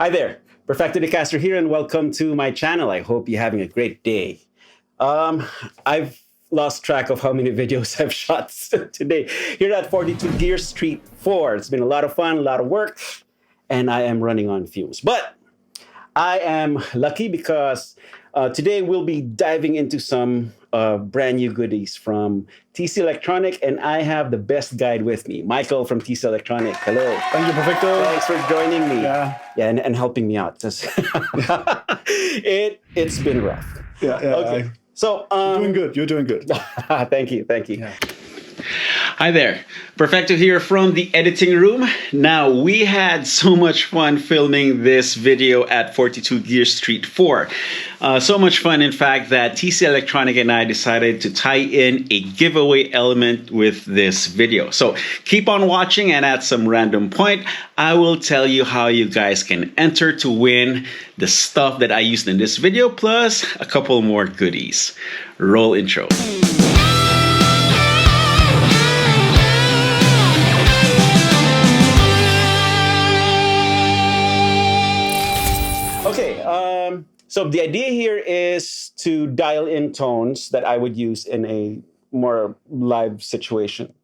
Hi there, Perfecto Castro here, and welcome to my channel. I hope you're having a great day. I've lost track of how many videos I've shot today. Here at 42 Gear Street 4. It's been a lot of fun, a lot of work, and I am running on fumes. But I am lucky because today we'll be diving into some brand new goodies from TC Electronic, and I have the best guide with me, Michael from TC Electronic. Hello. Thank you, Perfecto. Thanks for joining me. Yeah, and helping me out. It's been rough. yeah. Okay. So You're doing good. You're doing good. Thank you. Yeah. Hi there, Perfecto here from the editing room. Now, we had so much fun filming this video at 42 Gear Street 4. So much fun, in fact, that TC Electronic and I decided to tie in a giveaway element with this video. So keep on watching, and at some random point, I will tell you how you guys can enter to win the stuff that I used in this video, plus a couple more goodies. Roll intro. Okay. So the idea here is to dial in tones that I would use in a more live situation.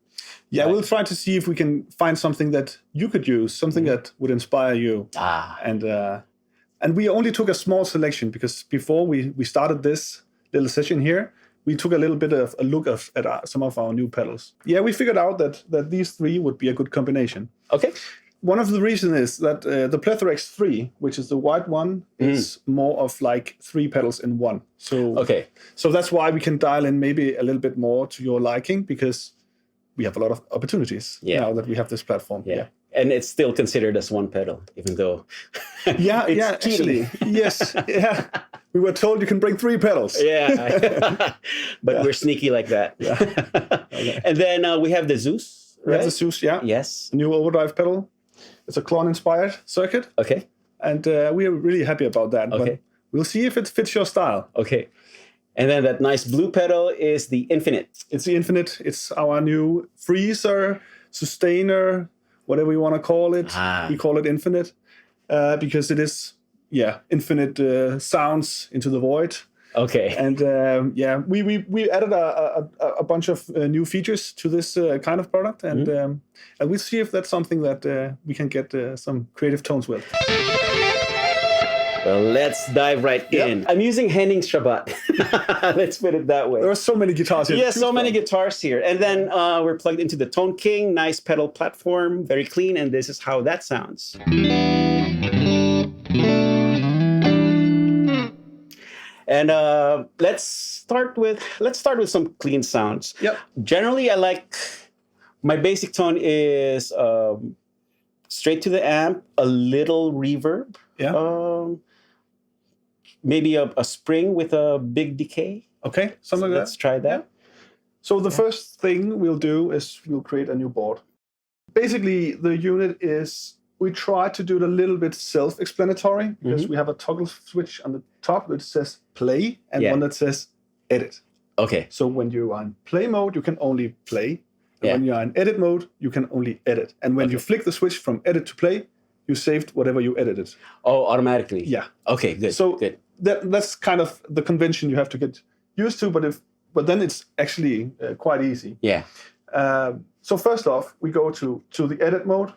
Yeah, Right. we'll try to see if we can find something that you could use, something that would inspire you. And we only took a small selection because before we started this little session here, we took a little bit of a look at some of our new pedals. Yeah, we figured out that these three would be a good combination. Okay. One of the reasons is that the Plethora X3, which is the white one, is more of like three pedals in one. So Okay. So that's why we can dial in maybe a little bit more to your liking, because we have a lot of opportunities now that we have this platform. Yeah. And it's still considered as one pedal, even though Yeah, it's yeah, cheating. actually. Yes. Yeah. We were told you can bring three pedals. Yeah. But we're sneaky like that. Yeah. Okay. And then we have the Zeus, We right? have the Zeus, yeah. Yes. A new overdrive pedal. It's a clone-inspired circuit, Okay. and we are really happy about that. Okay. But we'll see if it fits your style. Okay. And then that nice blue pedal is the Infinite. It's the Infinite. It's our new freezer, sustainer, whatever you want to call it. We call it Infinite because it is, infinite sounds into the void. Okay. And we added a bunch of new features to this kind of product, and we'll see if that's something that we can get some creative tones with. Well, let's dive right in. I'm using Henning's Shabbat. Let's put it that way. There are so many guitars here. Yeah, so many guitars here. And then we're plugged into the Tone King, nice pedal platform, very clean, and this is how that sounds. And let's start with some clean sounds. Yep. Generally, I like my basic tone is straight to the amp, a little reverb. Yeah. Maybe a spring with a big decay. Okay, something like Let's that. try that. So the first thing we'll do is we'll create a new board. Basically, the unit is, we try to do it a little bit self-explanatory because we have a toggle switch on the top which says play and one that says edit. Okay. So when you are in play mode, you can only play. And Yeah. when you are in edit mode, you can only edit. And when you flick the switch from edit to play, you saved whatever you edited. Oh, automatically. Yeah. Okay, good. So good. that's kind of the convention you have to get used to, but then it's actually quite easy. Yeah. So first off, we go to the edit mode,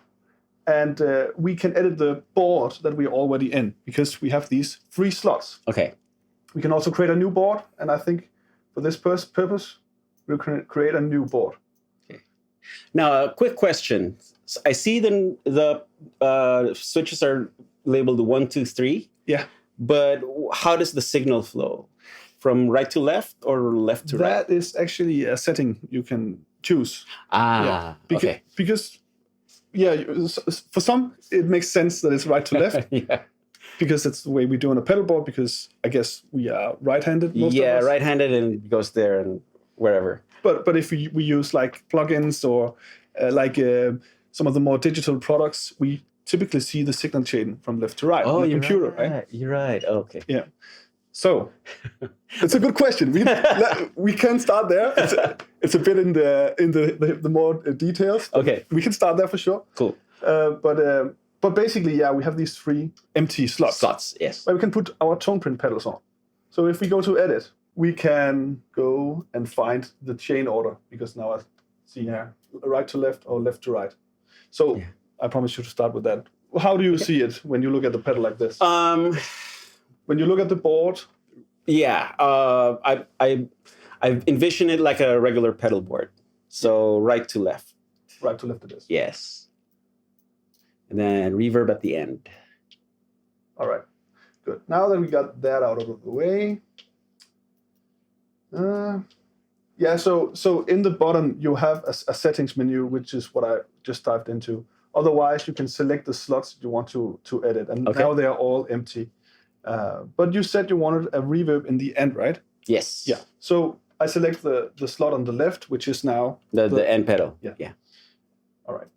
and we can edit the board that we're already in because we have these 3 slots. Okay. We can also create a new board, and I think for this purpose, we'll create a new board. Now, a quick question. I see the switches are labeled 1, 2, 3. Yeah. But how does the signal flow? From right to left or left to right? That is actually a setting you can choose. Okay. Because, for some, it makes sense that it's right to left. Yeah. Because it's the way we do on a pedal board, because I guess we are right-handed, most of us. Right-handed, and it goes there and wherever. But if we use like plugins or some of the more digital products, we typically see the signal chain from left to right on the computer, right? You're right. Okay. Yeah. So it's a good question. We can start there. It's a bit in the more details. Okay. We can start there for sure. Cool. But But basically, yeah, we have these 3 empty slots. Slots, yes. Where we can put our tone print pedals on. So if we go to edit, we can go and find the chain order, because now I see here right to left or left to right. So I promise you to start with that. How do you see it when you look at the pedal like this? When you look at the board? Yeah, I envision it like a regular pedal board. So right to left. Right to left it is. Yes. And then reverb at the end. All right, good. Now that we got that out of the way. Yeah, so in the bottom, you have a settings menu, which is what I just dived into. Otherwise, you can select the slots you want to edit. And now they are all empty. But you said you wanted a reverb in the end, right? Yes. Yeah. So I select the slot on the left, which is now the end pedal. Yeah. All right.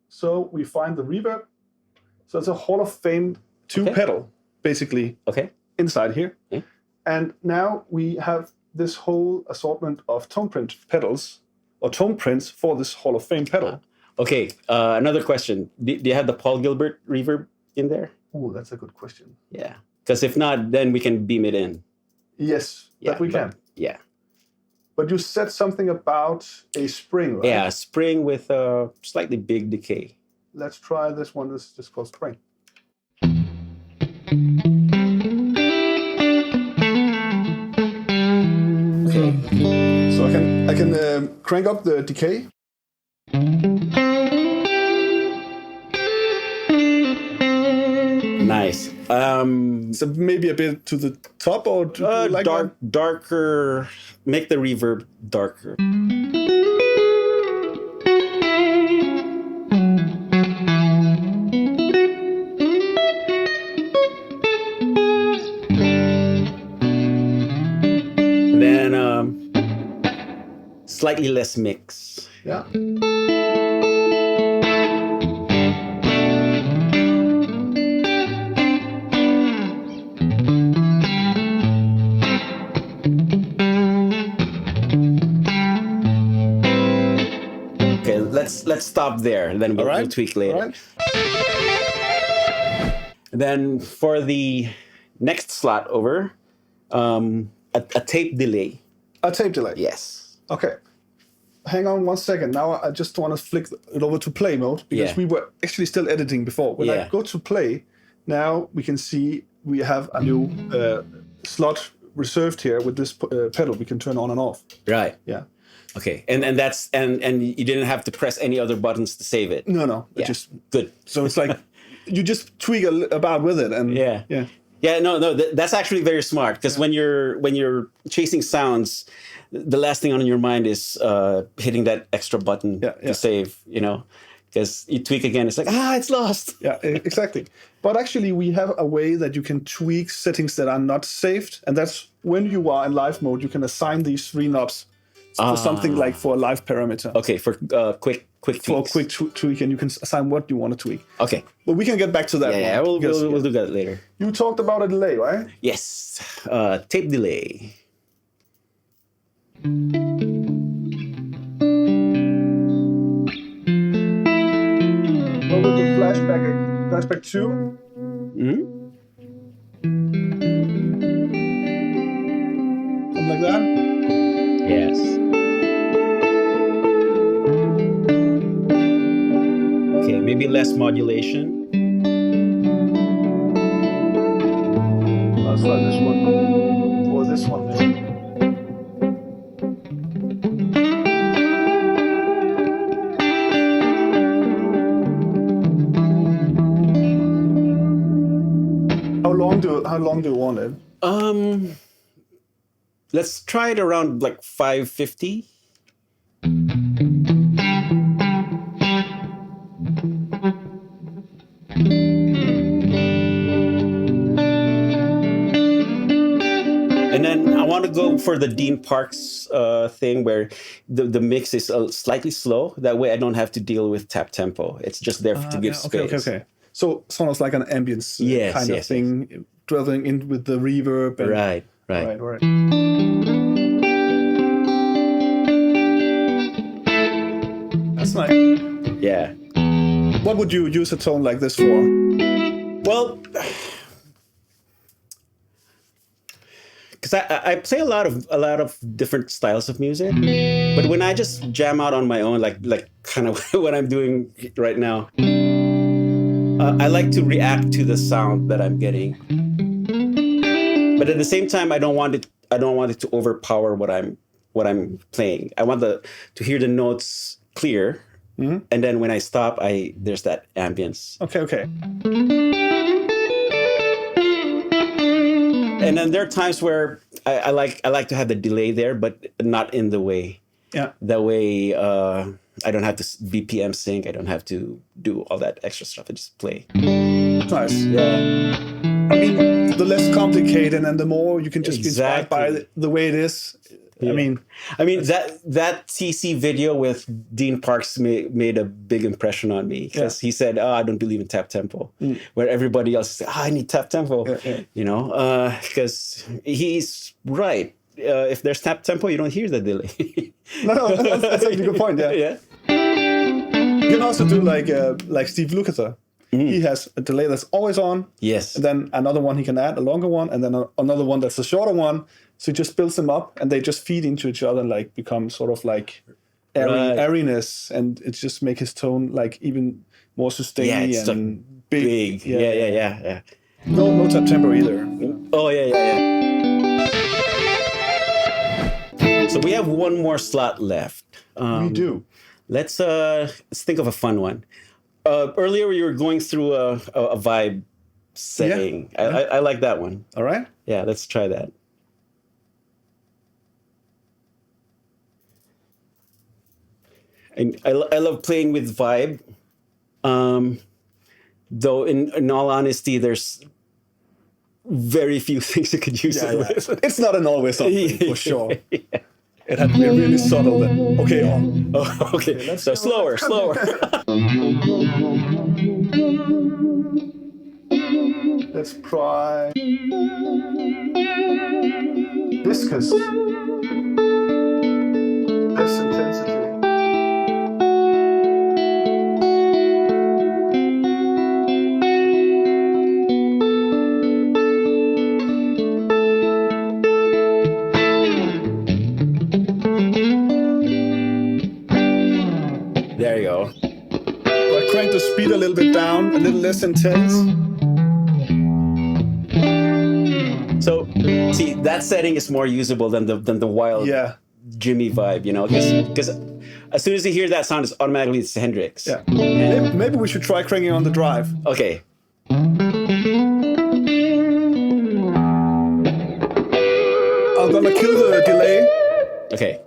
So we find the reverb. So it's a Hall of Fame 2 pedal, basically, inside here. Yeah. And now we have this whole assortment of tone print pedals, or tone prints for this Hall of Fame pedal. Okay, another question. Do you have the Paul Gilbert reverb in there? Oh, that's a good question. Yeah, because if not, then we can beam it in. Yes, that we can. Yeah. But you said something about a spring, right? Yeah, a spring with a slightly big decay. Let's try this one. This is just called spring. Okay. So I can crank up the decay. Nice. So maybe a bit to the top, or like darker. Make the reverb darker. Then slightly less mix. Yeah. Let's stop there, and then we'll tweak later. All right. Then for the next slot over, a tape delay. A tape delay? Yes. Okay. Hang on 1 second. Now I just want to flick it over to play mode, because we were actually still editing before. When I go to play, now we can see we have a new slot reserved here with this pedal we can turn on and off. Right. Yeah. Okay, and that's and you didn't have to press any other buttons to save it. No, just good. So it's like you just tweak about with it, and no, that's actually very smart, because when you're chasing sounds, the last thing on your mind is hitting that extra button to save. You know, because you tweak again, it's like it's lost. Yeah, exactly. But actually, we have a way that you can tweak settings that are not saved, and that's when you are in live mode, you can assign these 3 knobs. For something like for a live parameter. Okay, for quick tweaks. For a quick tweak, and you can assign what you want to tweak. Okay. But we can get back to that. Yeah, we'll do that later. You talked about a delay, right? Yes, tape delay. What was the flashback 2? Something like that? Yes. Okay, maybe less modulation. Let's try this one. Or this one, maybe. How long do you want it? Let's try it around like 550. And then I want to go for the Dean Parks thing, where the mix is slightly slow. That way I don't have to deal with tap tempo. It's just there to give space. Okay. So it's almost like an ambience kind of thing. Yes. Dwelling in with the reverb. And, right. That's nice. Yeah. what would you use a tone like this for? Well, because I play a lot of different styles of music, but when I just jam out on my own, like kind of what I'm doing right now, I like to react to the sound that I'm getting, but at the same time, I don't want it to overpower what I'm playing. I want to hear the notes clear, and then when I stop, there's that ambience. Okay. And then there are times where I like to have the delay there, but not in the way. Yeah. That way, I don't have to BPM sync. I don't have to do all that extra stuff. I just play. Nice. Yeah. I mean, the less complicated and the more you can just be inspired by Exactly. the way it is. Yeah. I mean, that TC video with Dean Parks made a big impression on me because he said, "Oh, I don't believe in tap tempo," where everybody else said, "Oh, I need tap tempo," because he's right. If there's tap tempo, you don't hear the delay. no, that's actually a good point. Yeah. Yeah. You can also do like Steve Lukather. He has a delay that's always on. Yes. And then another one he can add, a longer one, and then another one that's a shorter one. So he just builds them up, and they just feed into each other and like become sort of like airiness, and it just make his tone like even more sustained and big. Yeah. No tap tempo either. Oh yeah. So we have one more slot left. We do. Let's think of a fun one. Earlier you were going through a vibe setting. Yeah. I like that one. All right. Yeah, let's try that. And I love playing with vibe. Though in all honesty, there's very few things you could use it with. It's not an always on thing, for sure. It had to be really subtle. Then on. Oh, okay. So slower. Let's try viscous. Less intensity. There you go. I crank the speed a little bit down, a little less intense. So, see, that setting is more usable than the wild Jimmy vibe, because as soon as you hear that sound, it's automatically Hendrix. Yeah. Maybe we should try cranking on the drive. Okay. I'm gonna kill the delay. Okay.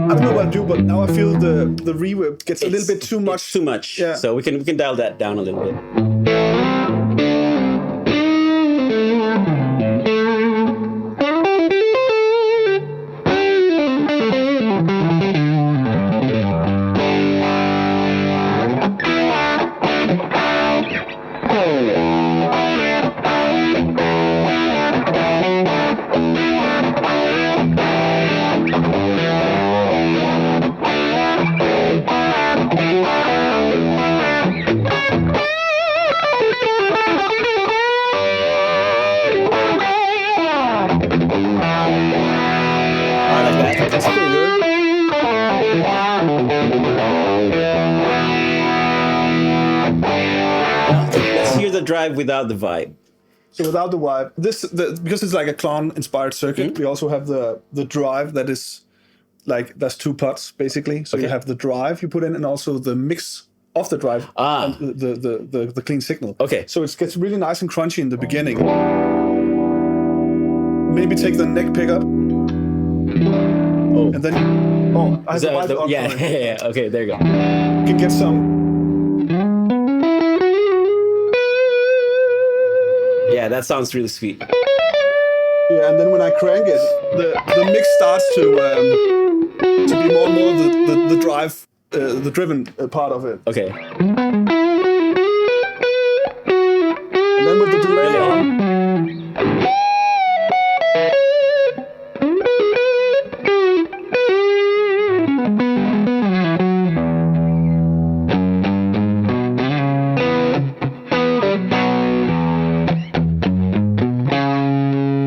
I don't know what to do, but now I feel the reverb gets a little bit too much. It's too much. Yeah. So we can dial that down a little bit. That's pretty good. Let's hear the drive without the vibe. So without the vibe, because it's like a clown-inspired circuit, we also have the drive that is like that's two pots basically. So you have the drive you put in, and also the mix of the drive, and the clean signal. Okay. So it gets really nice and crunchy in the beginning. Maybe take the neck pickup. Oh. And then, I have the vibe on. Yeah. Okay, there you go. You can get some. Yeah, that sounds really sweet. Yeah, and then when I crank it, the mix starts to be more and more the drive, the driven part of it. Okay.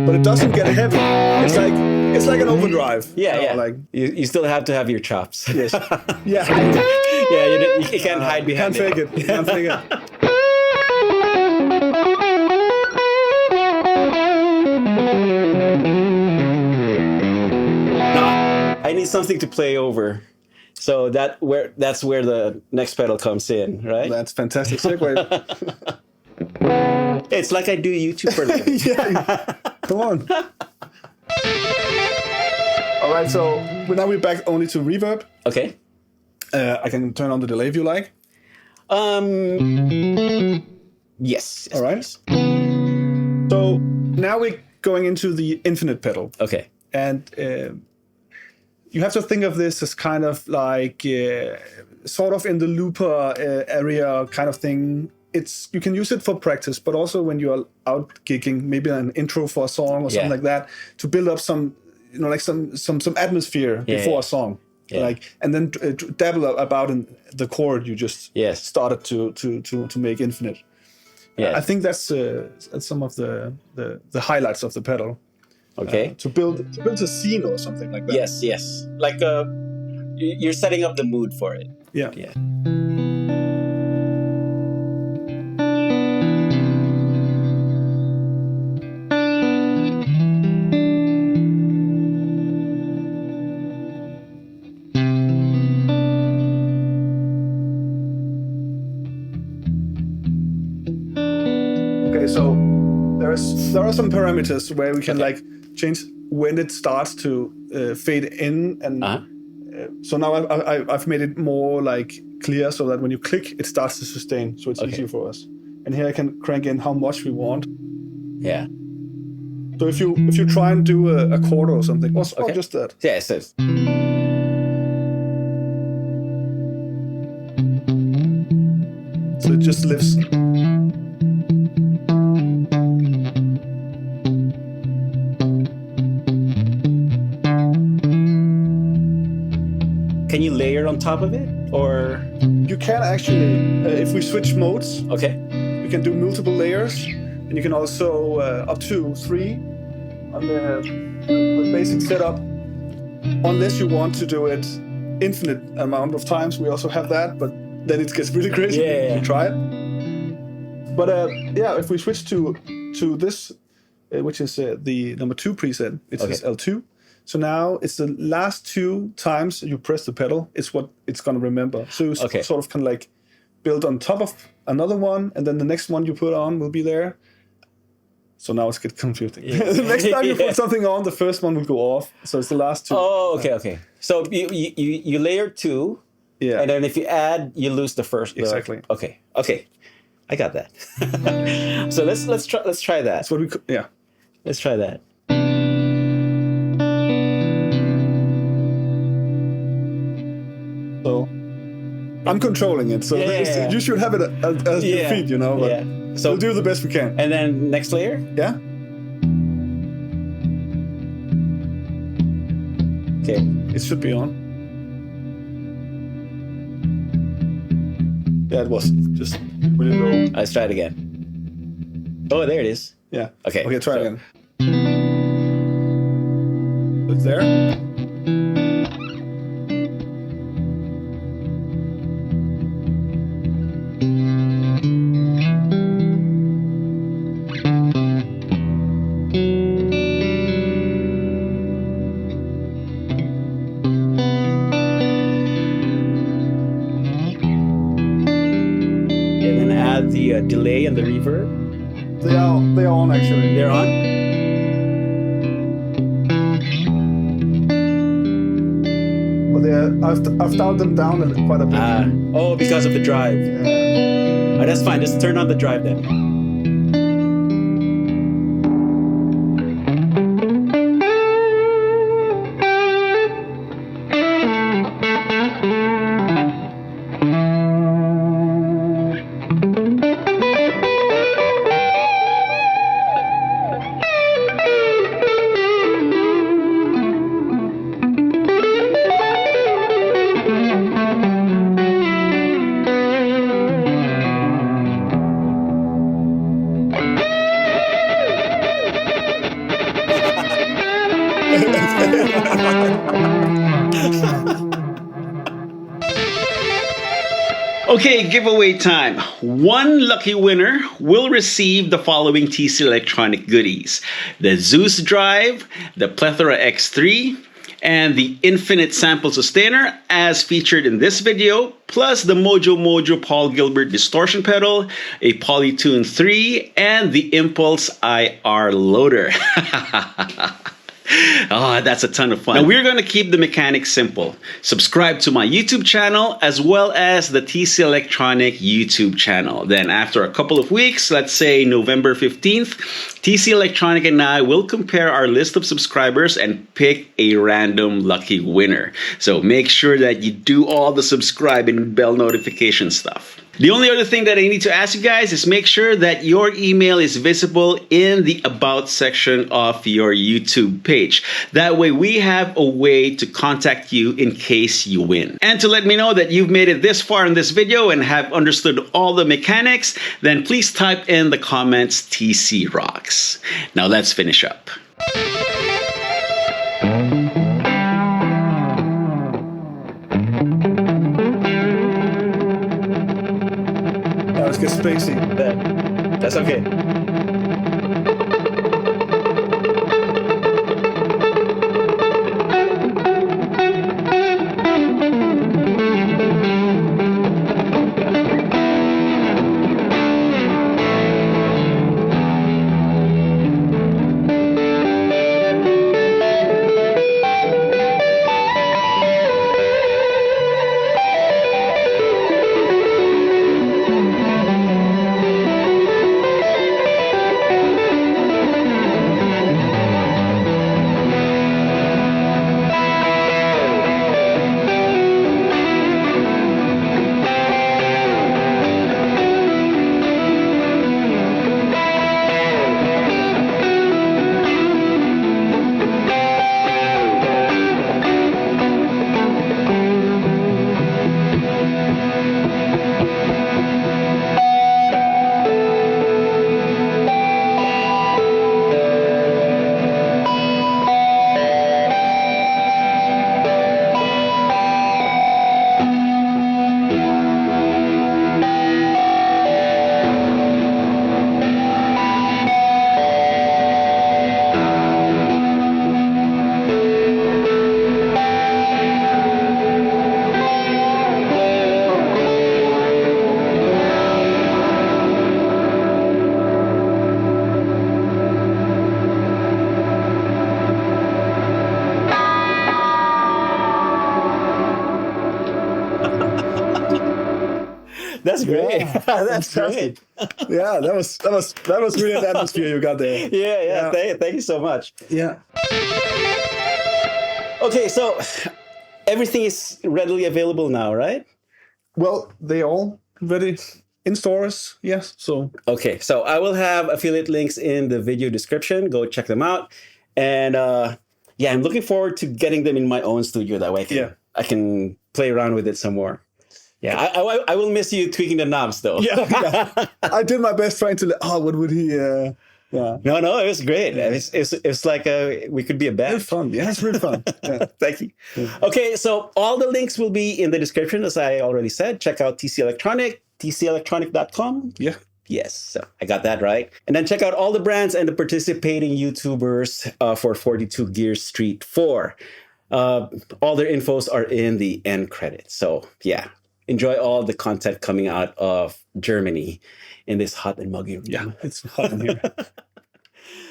but it doesn't get heavy. It's like an overdrive. Yeah, you know, yeah. Like You still have to have your chops. yes, yeah. Yeah, you can't hide behind Can't fake it. Can't fake it. I need something to play over. So that's where the next pedal comes in, right? That's fantastic segue. It's like I do YouTube for a living. Yeah, come on. All right, so now we're back only to reverb. Okay. I can turn on the delay if you like. Yes. All right. So now we're going into the infinite pedal. Okay. And you have to think of this as kind of like sort of in the looper area kind of thing. You can use it for practice, but also when you're out gigging, maybe an intro for a song or something like that, to build up some, like some atmosphere before a song. Yeah. Like, and then dabble about in the chord you just started to make infinite. Yeah, I think that's some of the highlights of the pedal. Okay, to build a scene or something like that. Yes, like you're setting up the mood for it. Yeah. So there are some parameters where we can like change when it starts to fade in, and so now I've made it more like clear so that when you click, it starts to sustain, so it's easier for us. And here I can crank in how much we want. Yeah. So if you try and do a quarter or something, or just that. Yeah, it says. So it just lifts. Can you layer on top of it, or you can actually? If we switch modes, we can do multiple layers, and you can also up to 3 on the basic setup. Unless you want to do it infinite amount of times, we also have that, but then it gets really crazy. Yeah. You try it. But if we switch to this, which is the number 2 preset, it says L2. So now it's the last 2 times you press the pedal, it's what it's going to remember. So you sort of can like build on top of another one, and then the next one you put on will be there. So now it's get confusing. Yeah. The next time you put something on, the first one will go off. So it's the last 2. Oh, okay. So you layer 2, and then if you add, you lose the first. Exactly. Okay. I got that. So let's try that. That's what we Let's try that. So I'm controlling it, so you should have it at your feet, But so we'll do the best we can. And then next layer? Yeah. Okay. It should be on. Yeah, it was just really low. Let's try it again. Oh, there it is. Yeah. Okay. Okay, try again. It's there. The delay and the reverb. They are on actually. They're on. But I've dialed them down quite a bit. Because of the drive. Yeah. That's fine. Just turn on the drive then. Okay, giveaway time. One lucky winner will receive the following TC Electronic goodies: the Zeus Drive, the Plethora X3, and the Infinite Sample Sustainer as featured in this video, plus the Mojo Paul Gilbert distortion pedal, a Polytune 3, and the Impulse IR loader. Oh, that's a ton of fun. Now, we're going to keep the mechanics simple. Subscribe to my YouTube channel as well as the TC Electronic YouTube channel. Then after a couple of weeks, let's say November 15th, TC Electronic and I will compare our list of subscribers and pick a random lucky winner. So make sure that you do all the subscribe and bell notification stuff. The only other thing that I need to ask you guys is make sure that your email is visible in the About section of your YouTube page. That way we have a way to contact you in case you win. And to let me know that you've made it this far in this video and have understood all the mechanics, then please type in the comments TC rocks. Now let's finish up. Let's get spacey. That's okay. That's great. Yeah, That's great. Yeah, that was really an atmosphere you got there. Yeah. Thank you so much. Yeah. Okay, so everything is readily available now, right? Well, they all ready in stores. Yes. So Okay, so I will have affiliate links in the video description. Go check them out. And yeah, I'm looking forward to getting them in my own studio. That way I can play around with it some more. Yeah, I will miss you tweaking the knobs though. yeah. I did my best trying to. Oh, what would he? Yeah. No, it was great. It's like we could be a band. It's fun. Yeah, it's really fun. Yeah. Thank you. Okay, so all the links will be in the description, as I already said. Check out TC Electronic, tcelectronic.com. Yeah. Yes, so I got that right. And then check out all the brands and the participating YouTubers for 42 Gears Street 4. All their infos are in the end credits. So yeah, enjoy all the content coming out of Germany in this hot and muggy room. Yeah, it's hot in here.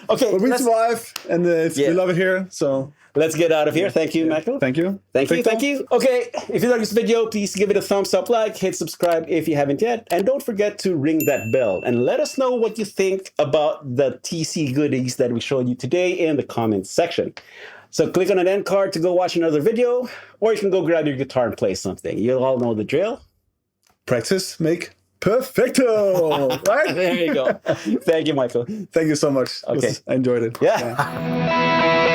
Okay, but we survive, and we love it here. So let's get out of here. Thank you, Michael. Thank you. Thank you. Okay, if you like this video, please give it a thumbs up, hit subscribe if you haven't yet, and don't forget to ring that bell and let us know what you think about the TC goodies that we showed you today in the comments section. So click on an end card to go watch another video, or you can go grab your guitar and play something. You all know the drill. Practice, make perfecto. Right? There you go. Thank you, Michael. Thank you so much. Okay. I enjoyed it. Yeah.